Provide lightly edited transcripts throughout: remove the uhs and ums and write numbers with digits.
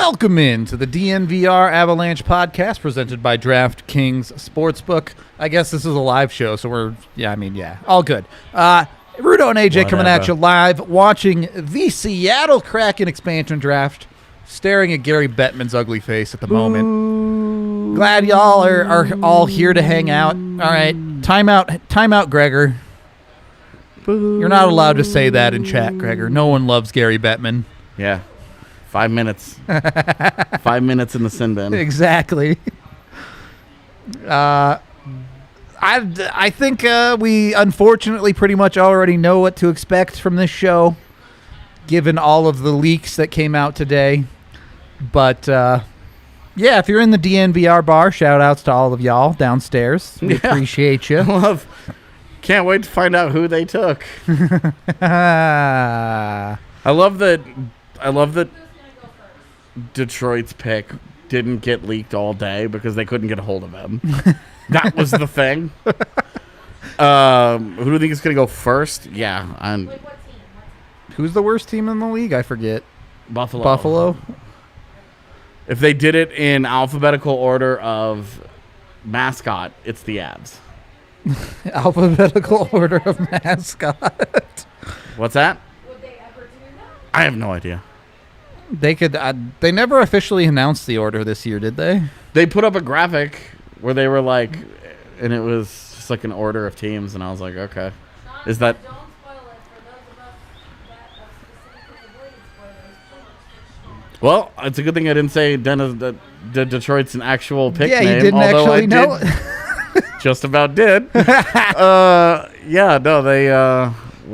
Welcome in to the DNVR Avalanche podcast presented by DraftKings Sportsbook. I guess this is a live show, so all good. Rudo and AJ coming at you live, watching the Seattle Kraken Expansion Draft, staring at Gary Bettman's ugly face at the moment. Glad y'all are all here to hang out. All right, time out, Gregor. You're not allowed to say that in chat, Gregor. No one loves Gary Bettman. Yeah. 5 minutes. 5 minutes in the sin bin. Exactly. I think we unfortunately pretty much already know what to expect from this show, given all of the leaks that came out today. But, if you're in the DNVR bar, shout-outs to all of y'all downstairs. We appreciate you. Can't wait to find out who they took. I love that Detroit's pick didn't get leaked all day because they couldn't get a hold of him. That was the thing. Who do you think is going to go first? Yeah. Who's the worst team in the league? I forget. Buffalo? If they did it in alphabetical order of mascot, it's the Avs. Alphabetical order of mascot. What's that? Would they ever do that? I have no idea. They could. They never officially announced the order this year, did they? They put up a graphic where they were like, and it was just like an order of teams, and I was like, okay, is that? Don't spoil it for those of us that specifically avoided spoilers. Well, it's a good thing I didn't say Detroit's an actual pick name. Yeah, you didn't actually know. Just about did. They. Well,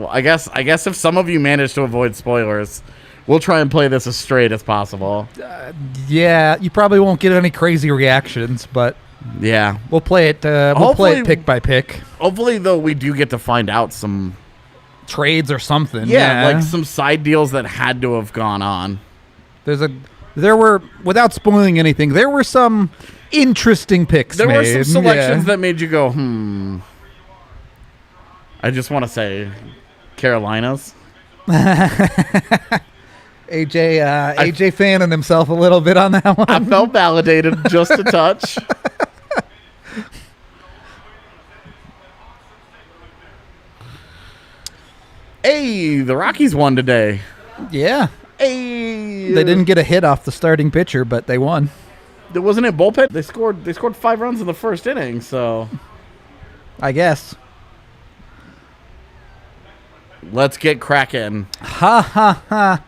I guess if some of you manage to avoid spoilers, we'll try and play this as straight as possible. You probably won't get any crazy reactions, but yeah, we'll play it. We'll play it pick by pick. Hopefully, though, we do get to find out some trades or something. Yeah, like some side deals that had to have gone on. There were, without spoiling anything, there were some interesting picks. There were some selections that made you go, I just want to say, Carolinas. AJ fanning himself a little bit on that one. I felt validated just a touch. Hey, the Rockies won today. Yeah. Hey. They didn't get a hit off the starting pitcher, but they won. There wasn't a bullpen. They scored 5 runs in the first inning, so I guess. Let's get cracking. Ha ha ha.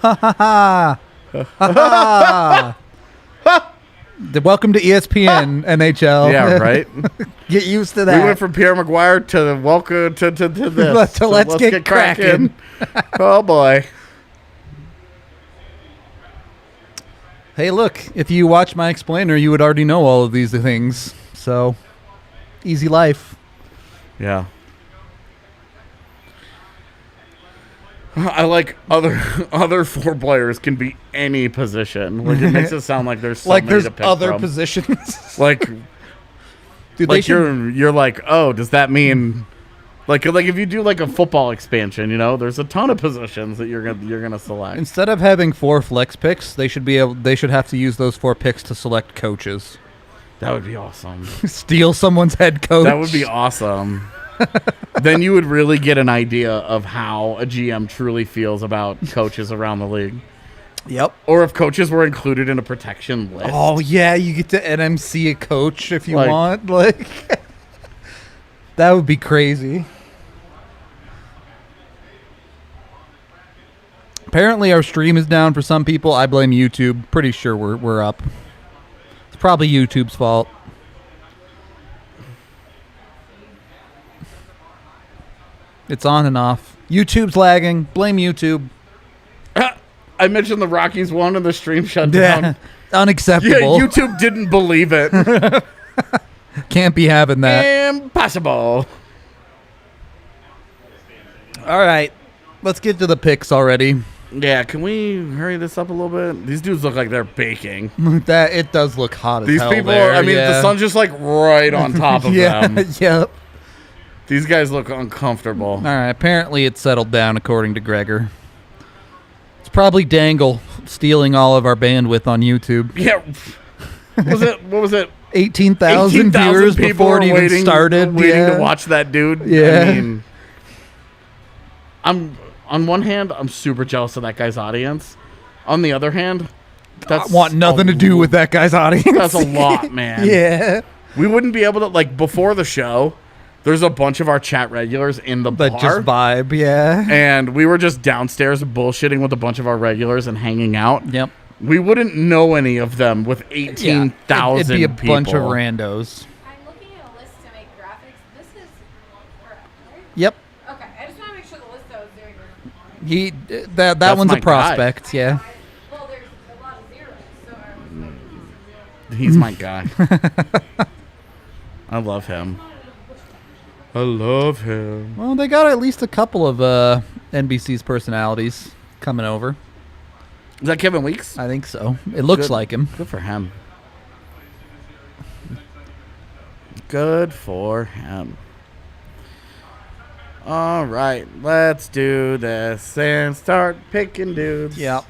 Ha ha ha. Ha. Welcome to ESPN NHL. Yeah, right. Get used to that. We went from Pierre Maguire to welcome to this. So let's get cracking. Oh boy. Hey, look, if you watch my explainer, you would already know all of these things. So, easy life. Yeah. I like other 4 players can be any position. Like it makes it sound like there's so like many there's to pick other from. positions. Like, dude, like you're like, oh, does that mean like if you do like a football expansion, there's a ton of positions that you're gonna select. Instead of having 4 flex picks, they should have to use those 4 picks to select coaches. That would be awesome. Steal someone's head coach. That would be awesome. Then you would really get an idea of how a GM truly feels about coaches around the league. Yep. Or if coaches were included in a protection list. Oh, yeah, you get to NMC a coach if you want. Like, that would be crazy. Apparently our stream is down for some people. I blame YouTube. Pretty sure we're up. It's probably YouTube's fault. It's on and off. YouTube's lagging. Blame YouTube. I mentioned the Rockies won and the stream shut down. Yeah, unacceptable. Yeah, YouTube didn't believe it. Can't be having that. Impossible. All right. Let's get to the picks already. Yeah, can we hurry this up a little bit? These dudes look like they're baking. That it does look hot as hell. These people, there, the sun's just like right on top of them. Yep. These guys look uncomfortable. All right. Apparently, it's settled down, according to Gregor. It's probably Dangle stealing all of our bandwidth on YouTube. Yeah. What was it? 18,000 viewers before it even started. Waiting to watch that dude. Yeah. I mean, on one hand, I'm super jealous of that guy's audience. On the other hand, I want nothing to do with that guy's audience. That's a lot, man. Yeah. We wouldn't be able to, like, before the show, there's a bunch of our chat regulars in the bar. That just vibe, yeah. And we were just downstairs bullshitting with a bunch of our regulars and hanging out. Yep. We wouldn't know any of them with 18,000 people. It'd be a bunch of randos. I'm looking at a list to make graphics. This is correct, right? Yep. Okay, I just want to make sure the list I was doing was That That's one's my a prospect, yeah. well, there's a lot of zeros, so I was like, He's my guy. I love him. I love him. Well, they got at least a couple of NBC's personalities coming over. Is that Kevin Weeks? I think so. It looks Good. like him. Good for him. Good for him. All right, let's do this and start picking dudes. Yep.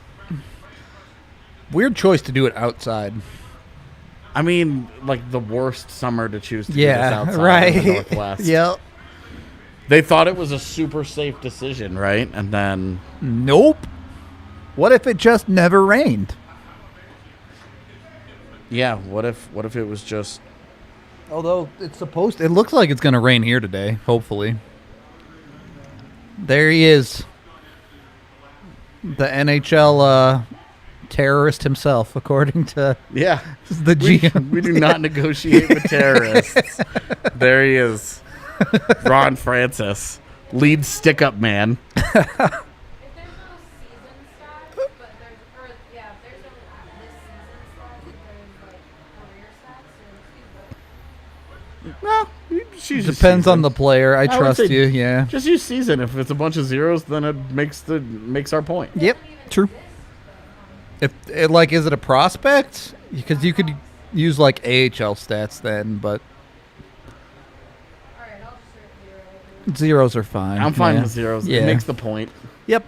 Weird choice to do it outside. I mean, like the worst summer to choose to do this Yeah, outside right. in the Northwest. Yep. They thought it was a super safe decision, right? And then Nope. What if it just never rained? yeah, what if it was just Although it looks like it's going to rain here today, hopefully. There he is. The NHL terrorist himself, according to yeah. the GM. We do not negotiate with terrorists. There he is. Ron Francis, lead stick-up man. if there's no season stats, but there's, or yeah, if there's no this season stats, if there's like career stats, or Well, she's just Depends on season. the player. I would trust say you, yeah. Just use season. If it's a bunch of zeros, then it makes our point. Yep, true. If it, like, is it a prospect? Because you could use like AHL stats then, but alright, I'll just search zeros are fine. I'm fine yeah. with zeros. Yeah. It makes the point. Yep.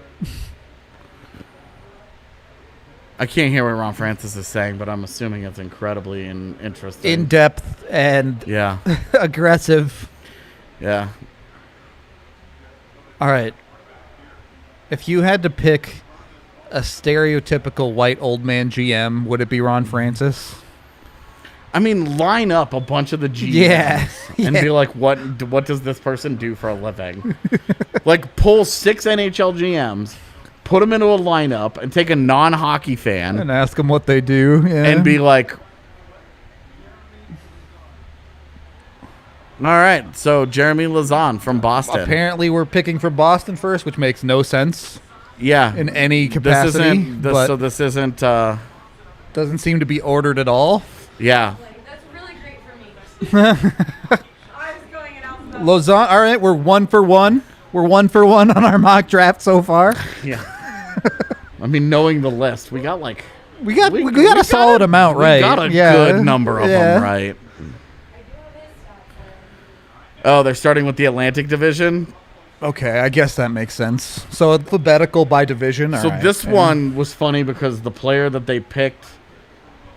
I can't hear what Ron Francis is saying, but I'm assuming it's incredibly interesting. In depth and yeah, aggressive. yeah. All right. If you had to pick a stereotypical white old man GM, would it be Ron Francis? I mean, line up a bunch of the GMs Yeah. and be like, what does this person do for a living? Like, pull 6 NHL GMs, put them into a lineup, and take a non-hockey fan And ask them what they do. Yeah. and be like, all right, so Jeremy Lauzon from Boston. Apparently, we're picking for Boston first, which makes no sense Yeah. in any capacity. But this isn't, doesn't seem to be ordered at all. yeah. like, that's really great for me. I was going in alphabetical. Lausanne. All right, we're 1 for 1. We're 1 for 1 on our mock draft so far. Yeah. I mean, knowing the list, we got like... We got a solid amount right. We got a good number of them right. I do have his stats. Oh, they're starting with the Atlantic Division. Okay, I guess that makes sense. So alphabetical by division. So this one was funny because the player that they picked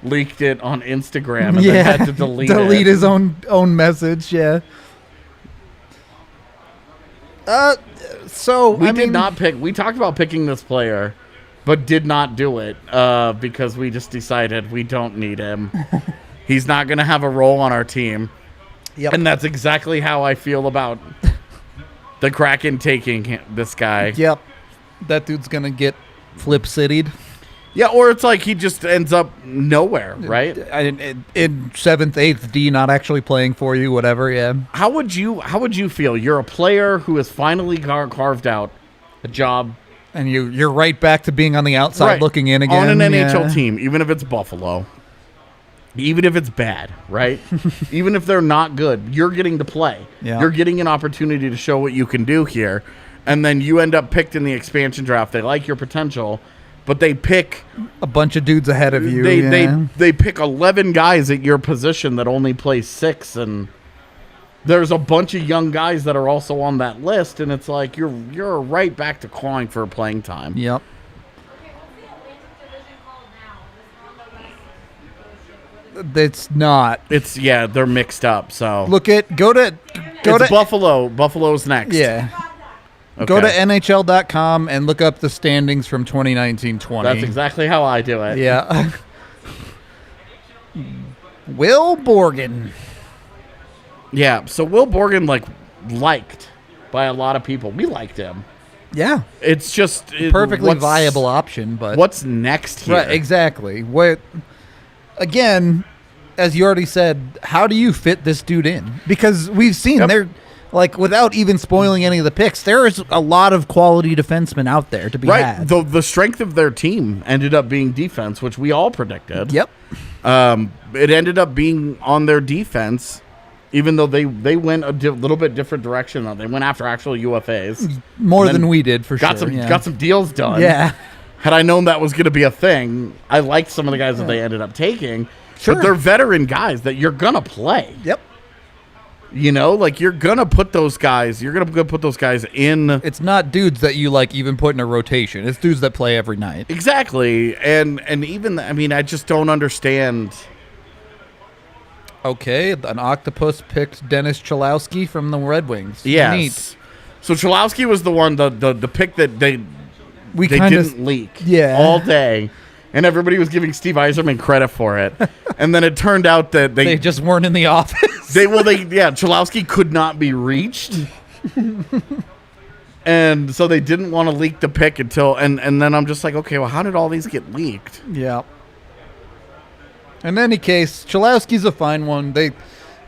leaked it on Instagram and then had to delete it. his own message. Yeah. So We I did mean, not pick. We talked about picking this player, but did not do it because we just decided we don't need him. He's not going to have a role on our team. Yep. And that's exactly how I feel about the Kraken taking this guy. Yep. That dude's gonna get flip cityed. Yeah, or it's like he just ends up nowhere, right? In 7th, 8th D, not actually playing for you, whatever. Yeah. How would you feel? You're a player who has finally carved out a job And you're right back to being on the outside right, looking in again. on an NHL yeah. team, even if it's Buffalo, even if it's bad, right? Even if they're not good, you're getting to play. Yeah. You're getting an opportunity to show what you can do here, and then you end up picked in the expansion draft. They like your potential, but they pick A bunch of dudes ahead of you. they pick 11 guys at your position that only play 6, and there's a bunch of young guys that are also on that list, and it's like you're right back to clawing for playing time. Yep. Okay, It's not. They're mixed up. So Go to Buffalo. Buffalo's next. Yeah. Okay. Go to NHL.com and look up the standings from 2019-20. That's exactly how I do it. Yeah. Will Borgen. Yeah. So Will Borgen, liked by a lot of people. We liked him. Yeah. It's just Perfectly viable option, but what's next here? Right, exactly. Again, as you already said, how do you fit this dude in? Because we've seen they're without even spoiling any of the picks, there is a lot of quality defensemen out there to be had. The strength of their team ended up being defense, which we all predicted. Yep. It ended up being on their defense, even though they went a little bit different direction. They went after actual UFAs. More than we did, for got sure. Got some deals done. Yeah. Had I known that was going to be a thing, I liked some of the guys that they ended up taking. Sure. But they're veteran guys that you're going to play. Yep. You're going to put those guys, in. It's not dudes that you even put in a rotation. It's dudes that play every night. Exactly. And even, I just don't understand. Okay, an octopus picked Dennis Cholowski from the Red Wings. Yes. Neat. So Cholowski was the one, the pick that they didn't leak all day. And everybody was giving Steve Yzerman credit for it. And then it turned out that they just weren't in the office. Cholowski could not be reached. And so they didn't want to leak the pick until, and then I'm just like, okay, well, how did all these get leaked? Yeah. In any case, Cholowski's a fine one.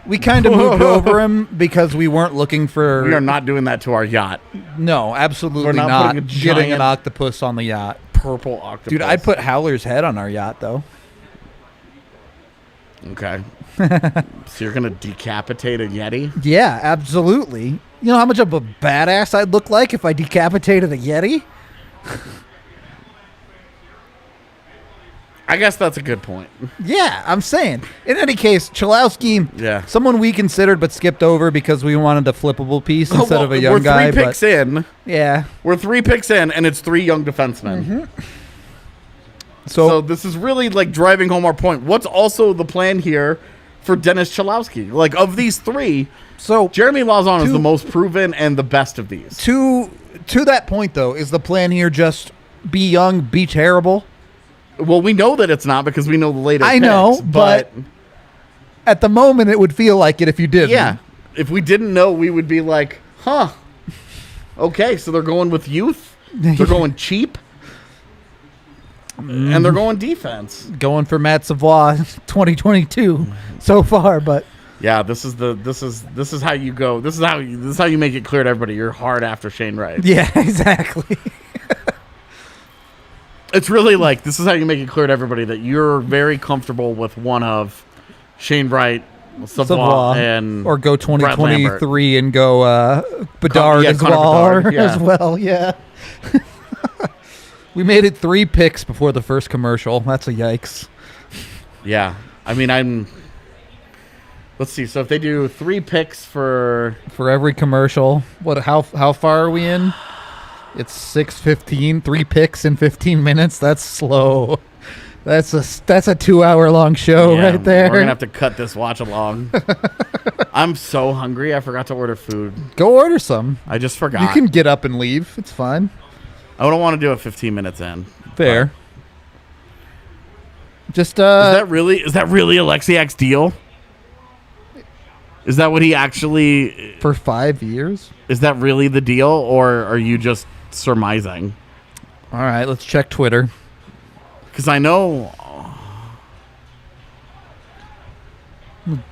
We kind of moved over him because we weren't looking for... We are not doing that to our yacht. No, absolutely We're not putting a getting an octopus on the yacht. Purple octopus. Dude, I'd put Howler's head on our yacht, though. Okay. So you're going to decapitate a Yeti? Yeah, absolutely. You know how much of a badass I'd look like if I decapitated a Yeti? I guess that's a good point. Yeah, I'm saying. In any case, Cholowski, someone we considered but skipped over because we wanted a flippable piece instead of a young guy. We're 3 picks in. Yeah. We're 3 picks in, and it's 3 young defensemen. Mm-hmm. So this is really driving home our point. What's also the plan here for Dennis Cholowski? Of these 3, so Jeremy Lauzon is the most proven and the best of these. To that point, though, is the plan here just be young, be terrible? Well, we know that it's not because we know the later picks. Know, but at the moment, it would feel like it if you didn't. Yeah. If we didn't know, we would be like, huh. Okay, so they're going with youth. They're going cheap. And they're going defense. Going for Matt Savoie 2022 so far, but yeah, this is how you go. This is how you make it clear to everybody you're hard after Shane Wright. Yeah, exactly. It's really this is how you make it clear to everybody that you're very comfortable with one of Shane Wright, Savoie, and or go 2023 and go Bedard as well. Yeah. We made it 3 picks before the first commercial. That's a yikes. Yeah. Let's see. So if they do 3 picks for every commercial, how far are we in? It's 6:15. 3 picks in 15 minutes. That's slow. That's a 2-hour-long show right there. We're gonna have to cut this watch along. I'm so hungry. I forgot to order food. Go order some. I just forgot. You can get up and leave. It's fine. I don't want to do it 15 minutes in. Fair. Just Is that really Alexiak's deal? Is that what he actually for 5 years? Is that really the deal, or are you just surmising? All right, let's check Twitter. Because I know.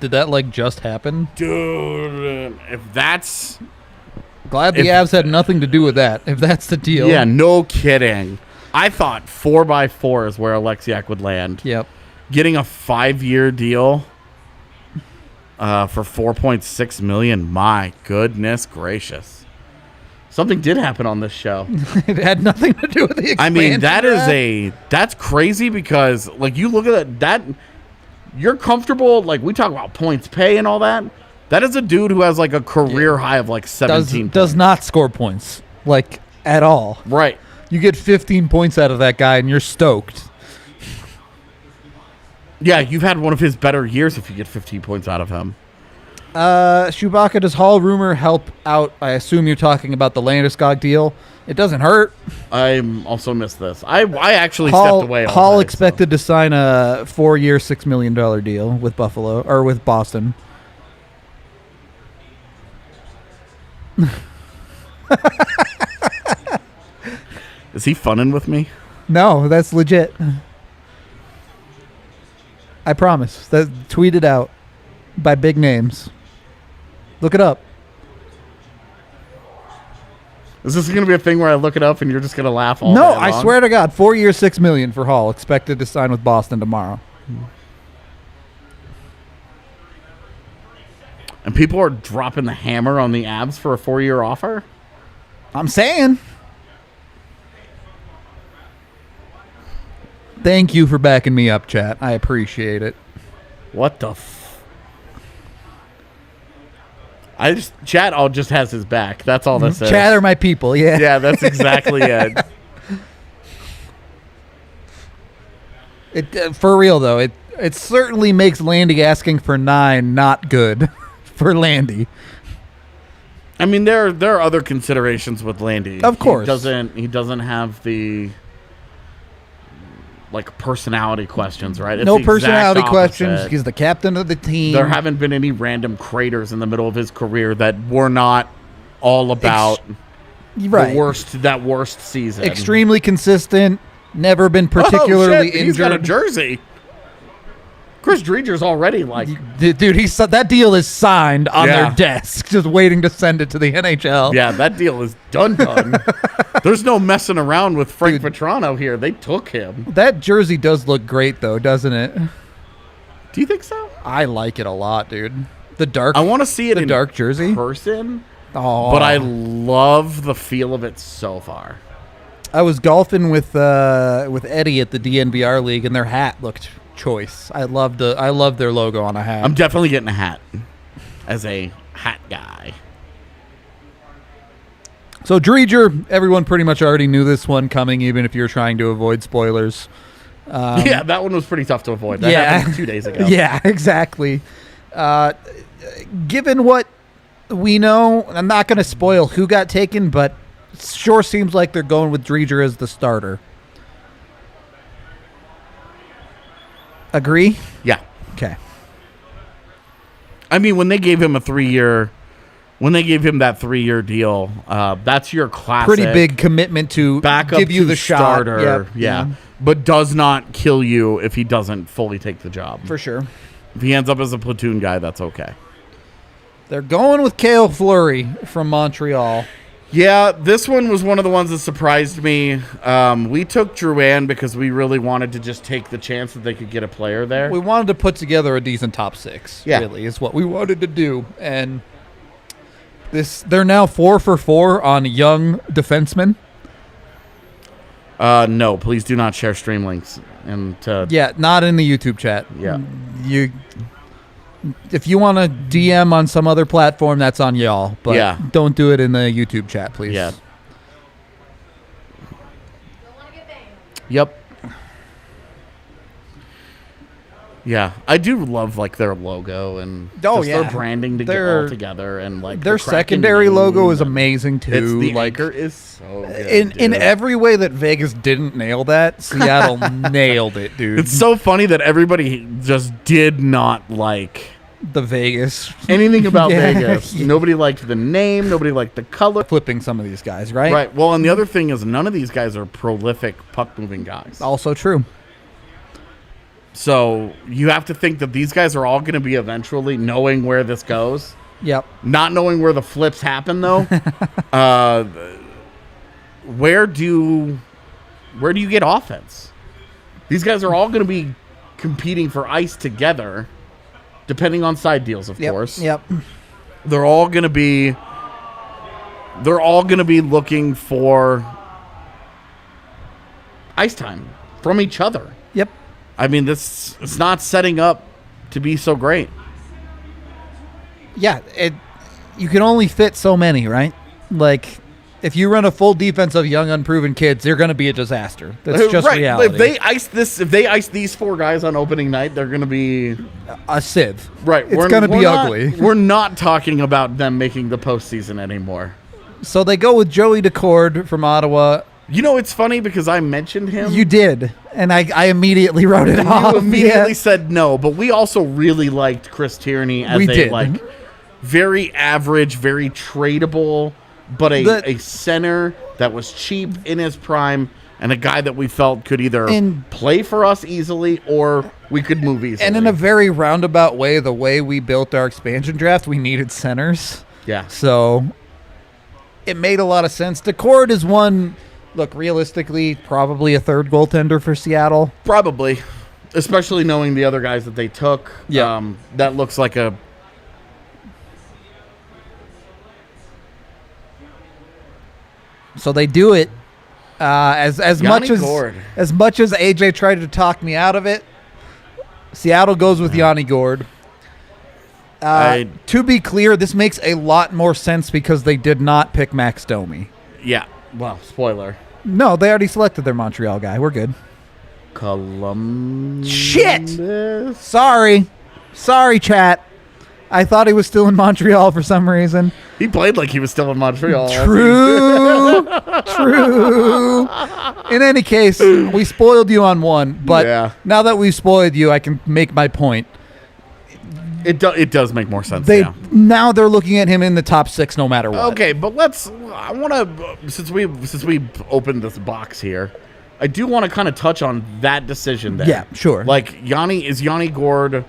Did that just happen? Dude, if that's... Glad the Avs had nothing to do with that, if that's the deal. Yeah, no kidding. I thought 4x4 is where Alexiak would land. Yep. Getting a 5-year deal for $4.6 million. My goodness gracious. Something did happen on this show. It had nothing to do with the expansion. That's crazy because you look at that you're comfortable, we talk about points pay and all that. That is a dude who has a career high of 17 points. Does not score points at all. Right. You get 15 points out of that guy and you're stoked. Yeah, you've had one of his better years if you get 15 points out of him. Chewbacca, does Hall rumor help out? I assume you're talking about the Landeskog deal. It doesn't hurt. I also missed this. I actually stepped away. Hall expected to sign a 4-year, $6 million deal with Buffalo or with Boston. Is he funning with me? No, that's legit. I promise. That tweeted out by big names. Look it up. Is this going to be a thing where I look it up and you're just going to laugh all No, day long? I swear to God, 4 years, $6 million for Hall. Expected to sign with Boston tomorrow. And people are dropping the hammer on the Abs for a 4-year offer? I'm saying. Thank you for backing me up, chat. I appreciate it. What the Chad all just has his back. That's all this is. Chat are my people, yeah. Yeah, that's exactly it. For real, though, it certainly makes Landy asking for 9 not good for Landy. I mean, there are other considerations with Landy. Of course. He doesn't have the personality questions, right? It's No the exact personality questions. opposite. He's the captain of the team. There haven't been any random craters in the middle of his career that were not all about right. that worst season. Extremely consistent. Never been particularly injured. He's got a jersey. Chris Driedger's already dude. That deal is signed on their desk, just waiting to send it to the NHL. Yeah, that deal is done. There's no messing around with Frank Vetrano here. They took him. That jersey does look great, though, doesn't it? Do you think so? I like it a lot, dude. The dark. I want to see it in dark jersey person. Oh, but I love the feel of it so far. I was golfing with Eddie at the DNVR league, and their hat looked choice. I love their logo on a hat. I'm definitely getting a hat as a hat guy. So Driedger, everyone pretty much already knew this one coming, even if you're trying to avoid spoilers. Yeah, that one was pretty tough to avoid. That happened 2 days ago. Yeah, exactly. Given what we know, I'm not going to spoil who got taken, but it sure seems like they're going with Driedger as the starter. Agree? Yeah. Okay. I mean, when they gave him that 3-year deal, that's your classic Pretty big commitment to backup give you to the starter. shot. Yep. Yeah. But does not kill you if he doesn't fully take the job. For sure. If he ends up as a platoon guy, that's okay. They're going with Cale Fleury from Montreal. Yeah, this one was one of the ones that surprised me. We took Drouin because we really wanted to just take the chance that they could get a player there. We wanted to put together a decent top 6, Yeah. really, is what we wanted to do. And they're now 4 for 4 on young defensemen. No, please do not share stream links. Yeah, not in the YouTube chat. Yeah. If you want to DM on some other platform, that's on y'all. But don't do it in the YouTube chat, please. Yeah. Don't want to get banned. Yep. Yeah, I do love their logo and their branding to get all together and their secondary logo is amazing too. It's the anchor is so good. In every way that Vegas didn't nail that, Seattle nailed it, dude. It's so funny that everybody just did not like the Vegas anything about Yeah. Vegas. Nobody liked the name. Nobody liked the color. Flipping some of these guys, right? Right. Well, and the other thing is none of these guys are prolific puck moving guys. Also true. So you have to think that these guys are all going to be eventually knowing where this goes. Yep. Not knowing where the flips happen, though. Where do you get offense? These guys are all going to be competing for ice together, depending on side deals, of course. Yep. They're all going to be looking for ice time from each other. Yep. I mean, it's not setting up to be so great. Yeah, you can only fit so many, right? If you run a full defense of young, unproven kids, they're going to be a disaster. That's just reality. If they ice these 4 guys on opening night, they're going to be a sieve. Right. It's going to be ugly. We're not talking about them making the postseason anymore. So they go with Joey Decord from Ottawa. You know, it's funny because I mentioned him. You did, and I immediately wrote it off. You immediately said no, but we also really liked Chris Tierney as very average, very tradable, but a center that was cheap in his prime and a guy that we felt could either play for us easily or we could move easily. And in a very roundabout way, the way we built our expansion draft, we needed centers. Yeah. So it made a lot of sense. Decord is one, look, realistically, probably a third goaltender for Seattle. Probably, especially knowing the other guys that they took. Yeah. That looks like a... So they do it. As much as AJ tried to talk me out of it, Seattle goes with Yanni Gourde. To be clear, this makes a lot more sense because they did not pick Max Domi. Yeah. Well, spoiler. No, they already selected their Montreal guy. We're good. Columbus. Shit! Sorry, chat. I thought he was still in Montreal for some reason. He played like he was still in Montreal. True. In any case, we spoiled you on one, but now that we've spoiled you, I can make my point. It does make more sense now they're looking at him in the top 6 no matter what. Okay, but I want to, since we opened this box here, I do want to kind of touch on that decision there. Yeah, sure. Like, Yanni Gourde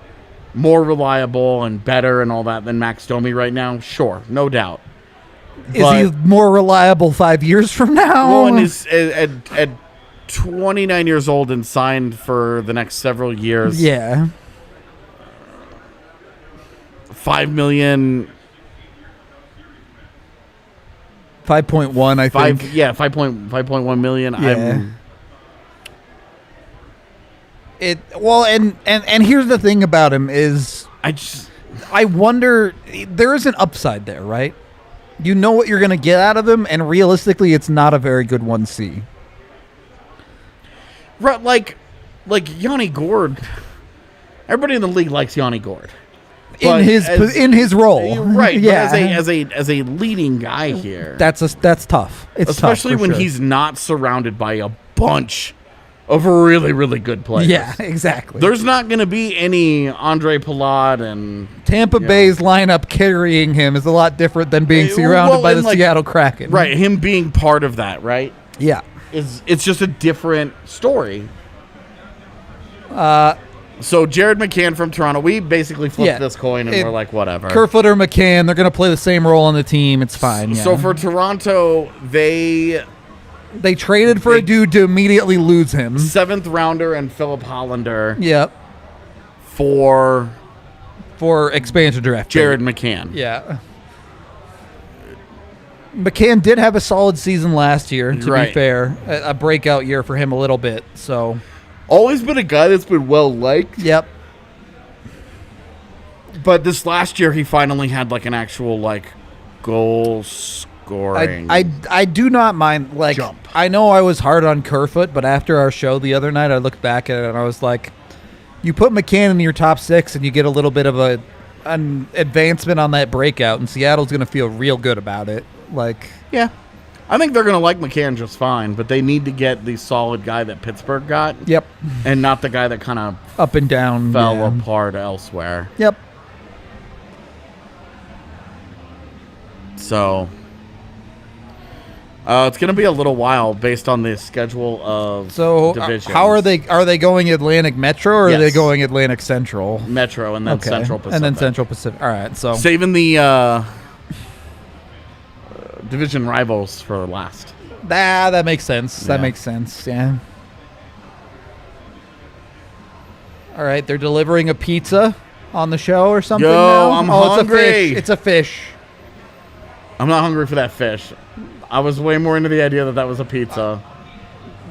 more reliable and better and all that than Max Domi right now? Sure, no doubt. Is he more reliable 5 years from now? Well, and is at 29 years old and signed for the next several years. Yeah. $5 million. 5.1, I think. 5.1 million. Yeah. And here's the thing about him is I wonder, there is an upside there, right? You know what you're going to get out of him, and realistically, it's not a very good 1C. Right, like Yanni Gourde. Everybody in the league likes Yanni Gourde. In his role, right? Yeah, but as a leading guy here, that's tough. It's especially tough when sure. he's not surrounded by a bunch of really, really good players. Yeah, exactly. There's not going to be any Andre Palat and Tampa Bay's lineup carrying him is a lot different than being surrounded by the Seattle Kraken. Right, him being part of that, right? Yeah, it's just a different story. So Jared McCann from Toronto, we basically flipped this coin and we're like, whatever. Kerfoot or McCann, they're going to play the same role on the team. It's fine. Yeah. So for Toronto, they traded for a dude to immediately lose him. 7th rounder and Philip Hollander. Yep. For expansion draft. Jared McCann. Yeah. McCann did have a solid season last year, to be fair. A breakout year for him a little bit. So always been a guy that's been well liked. Yep. But this last year, he finally had like an actual goal scoring. I do not mind jump. I know I was hard on Kerfoot, but after our show the other night, I looked back at it and I was like, you put McCann in your top 6 and you get a little bit of an advancement on that breakout, and Seattle's going to feel real good about it. Yeah. I think they're going to like McCann just fine, but they need to get the solid guy that Pittsburgh got. Yep. And not the guy that kind of up and down fell apart elsewhere. Yep. So it's going to be a little while based on the schedule of divisions. How are they going Atlantic Metro or are they going Atlantic Central? Metro and then Central Pacific. And then Central Pacific. All right. So saving the division rivals for last. That makes sense. Yeah. That makes sense. Yeah. All right, they're delivering a pizza on the show or something. Yo, now? I'm hungry. It's a fish. I'm not hungry for that fish. I was way more into the idea that was a pizza.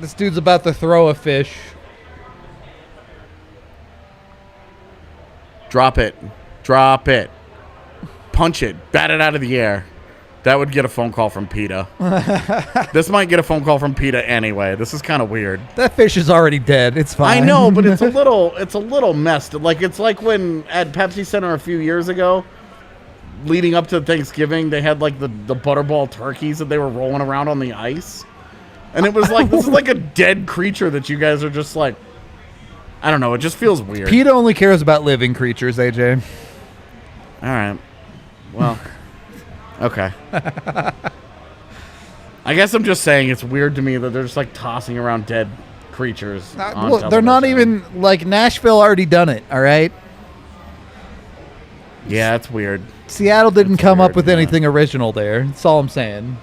This dude's about to throw a fish. Drop it. Punch it. Bat it out of the air. That would get a phone call from PETA. This might get a phone call from PETA anyway. This is kind of weird. That fish is already dead. It's fine. I know, but it's a little messed. Like it's like when at Pepsi Center a few years ago, leading up to Thanksgiving, they had like the butterball turkeys that they were rolling around on the ice. And it was like, this is like a dead creature that you guys are just like, I don't know. It just feels weird. PETA only cares about living creatures, AJ. All right. Well, okay. I guess I'm just saying it's weird to me that they're just like tossing around dead creatures. On Look, they're not even like Nashville already done it. All right. Yeah, it's weird. Seattle didn't It's come weird, up with yeah. anything original there. That's all I'm saying.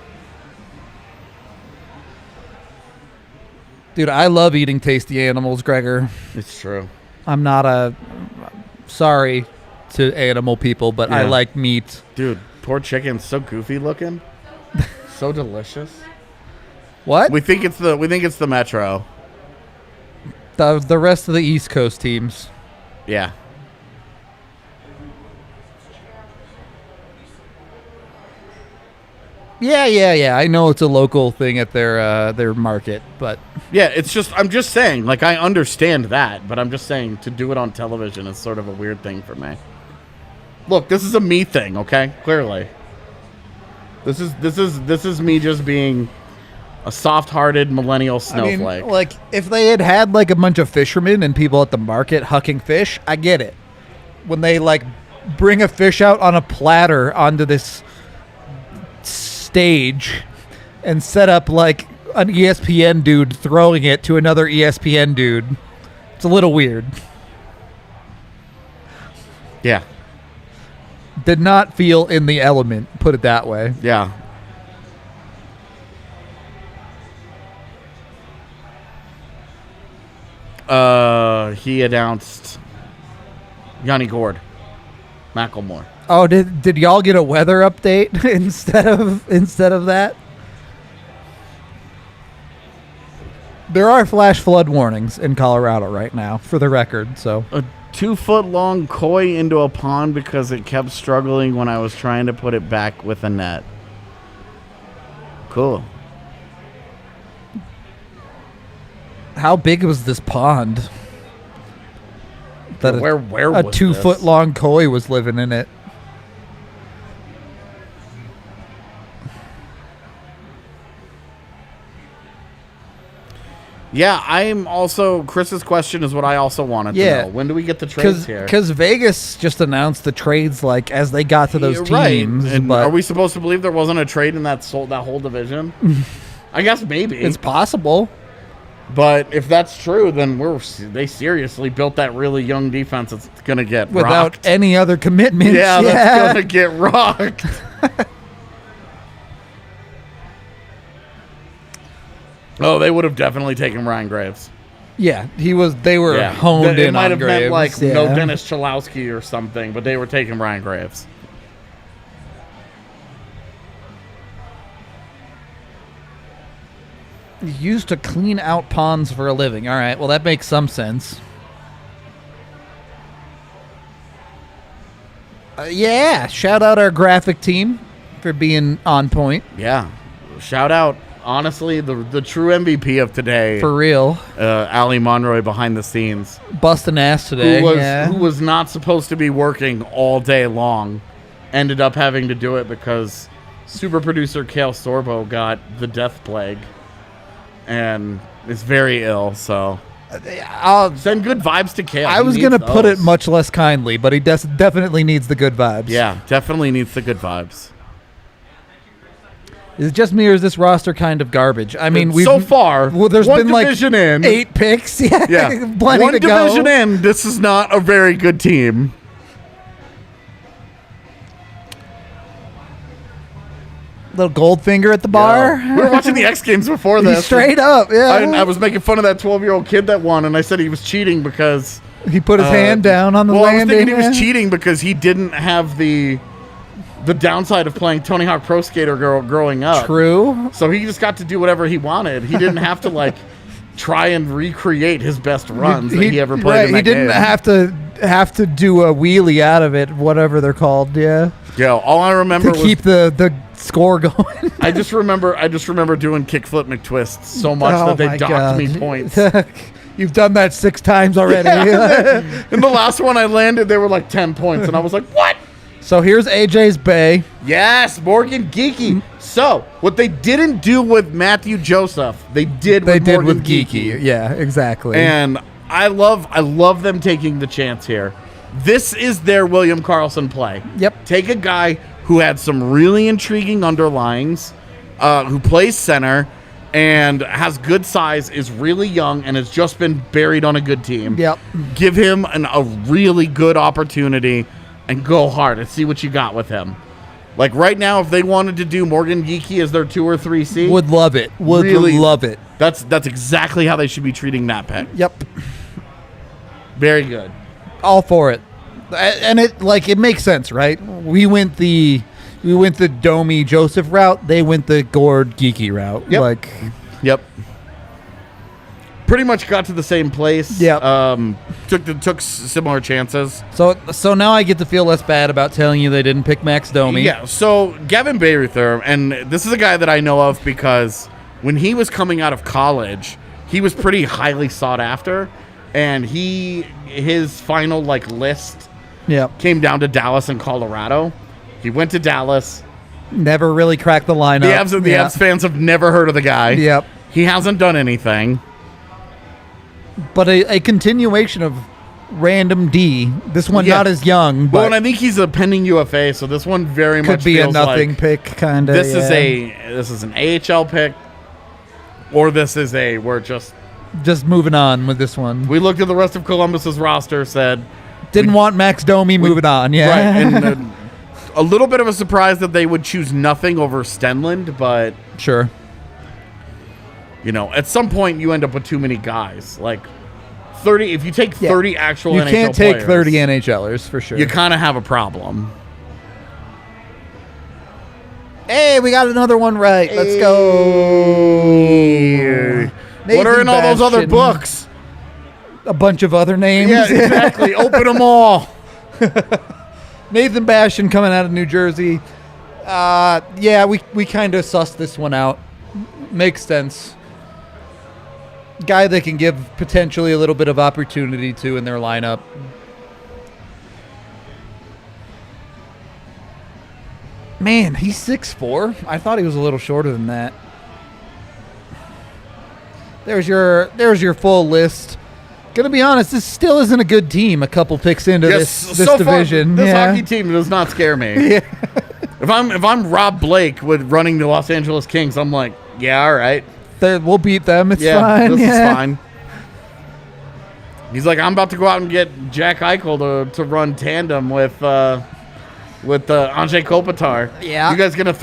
Dude, I love eating tasty animals, Gregor. It's true. I'm not sorry to animal people, but I Yeah. like meat. Dude, poor chicken's so goofy looking. So delicious. What? We think it's the Metro. The rest of the East Coast teams. Yeah. Yeah. I know it's a local thing at their market, but Yeah, I'm just saying, like I understand that, but I'm just saying to do it on television is sort of a weird thing for me. Look, this is a me thing, okay? Clearly. This is me just being a soft-hearted millennial snowflake. I mean, like if they had like a bunch of fishermen and people at the market hucking fish, I get it. When they like bring a fish out on a platter onto this stage and set up like an ESPN dude throwing it to another ESPN dude, it's a little weird. Yeah. Did not feel in the element, put it that way. Yeah. He announced Yanni Gord, Macklemore. Oh, did y'all get a weather update instead of that? There are flash flood warnings in Colorado right now, for the record. So A 2-foot-long koi into a pond because it kept struggling when I was trying to put it back with a net. Cool. how big was this pond? That Where a was 2 this? foot long koi was living in it. Yeah, I'm also... Chris's question is what I also wanted to know. When do we get the trades here? Because Vegas just announced the trades like as they got to those You're teams. right. And but are we supposed to believe there wasn't a trade in that whole division? I guess maybe. it's possible. But if that's true, then they seriously built that really young defense that's going to get Without rocked. any other commitments. Yeah, that's going to get rocked. Oh, they would have definitely taken Ryan Graves. Yeah, they were honed It in might on have Graves. meant like yeah. no Dennis Chalowski or something, but they were taking Ryan Graves. Used to clean out ponds for a living. All right, well, that makes some sense. Yeah, shout out our graphic team for being on point. Yeah. Shout out, honestly, the true MVP of today. For real. Ali Monroy behind the scenes. Busting ass today. Who was not supposed to be working all day long. Ended up having to do it because super producer Kale Sorbo got the death plague. And is very ill, so I'll send good vibes to Kale. I He was needs going to put it those. much less kindly, but he definitely needs the good vibes. Yeah, definitely needs the good vibes. Is it just me or is this roster kind of garbage? I mean, so far, there's one been like division in, 8 picks. Yeah, yeah, plenty one to go. division in. This is not a very good team. Little Goldfinger at the bar. Yeah. We were watching the X Games before this. Straight up, yeah. I was making fun of that 12-year-old kid that won, and I said he was cheating because he put his hand down on the I was landing. thinking he was cheating because he didn't have the downside of playing Tony Hawk Pro Skater growing up. True. So he just got to do whatever he wanted. He didn't have to try and recreate his best runs that he ever played in that He didn't game. have to have to do a wheelie out of it, whatever they're called. Yeah. Yo, all I remember To was keep the score going. I just remember doing kickflip McTwists so much Oh that they my docked God. me points. You've done that 6 times already. And the last one I landed, they were like 10 points, and I was like, what? So here's AJ's Bay. Yes, Morgan Geeky. So what they didn't do with Matthew Joseph, they did They with did Morgan with Geeky. Yeah, exactly. And I love them taking the chance here. This is their William Karlsson play. Yep. Take a guy who had some really intriguing underlines, who plays center and has good size, is really young, and has just been buried on a good team. Yep. Give him a really good opportunity and go hard and see what you got with him. Like right now, if they wanted to do Morgan Geeky as their 2 or 3C, Would love it. Would Really? love it. that's exactly how they should be treating that pick. Yep. Very good. All for it. And it makes sense, right? We went the Domi Joseph route. They went the Gord Geeky route. Yep. Yep. Pretty much got to the same place. Yep. Took similar chances. So now I get to feel less bad about telling you they didn't pick Max Domi. Yeah. So Gavin Bayreuther, and this is a guy that I know of because when he was coming out of college, he was pretty highly sought after, and his final list Yep. came down to Dallas and Colorado. He went to Dallas. Never really cracked the lineup. The Avs fans have never heard of the guy. Yep. He hasn't done anything. But a continuation of random D. This one Yeah. not as young, Well, but and I think he's a pending UFA, so this one very could much be a feels nothing like pick, kind of. this is an AHL pick, or this is we're just Just moving on with this one. we looked at the rest of Columbus's roster, said Didn't want Max Domi. Moving on. Yeah. right, and a little bit of a surprise that they would choose nothing over Stenlund, but Sure. at some point you end up with too many guys. Like 30, if you take 30 actual You NHL can't take players, 30 NHLers for sure. you kind of have a problem. Hey, we got another one right. Let's go. What are in all those other Bastian. books? A bunch of other names. Yeah, exactly. Open them all. Nathan Bastian coming out of New Jersey. Yeah, we kind of sussed this one out. Makes sense. Guy they can give potentially a little bit of opportunity to in their lineup. Man, he's 6'4". I thought he was a little shorter than that. There's your full list. Gonna be honest, this still isn't a good team. A couple picks into this so division. Far, this yeah. hockey team does not scare me. Yeah. If I'm Rob Blake with running the Los Angeles Kings, I'm like, yeah, all right. We'll beat them. It's Yeah, fine. this yeah. is fine. He's like, I'm about to go out and get Jack Eichel to run tandem with Andrzej Kopitar. Yeah. You guys gonna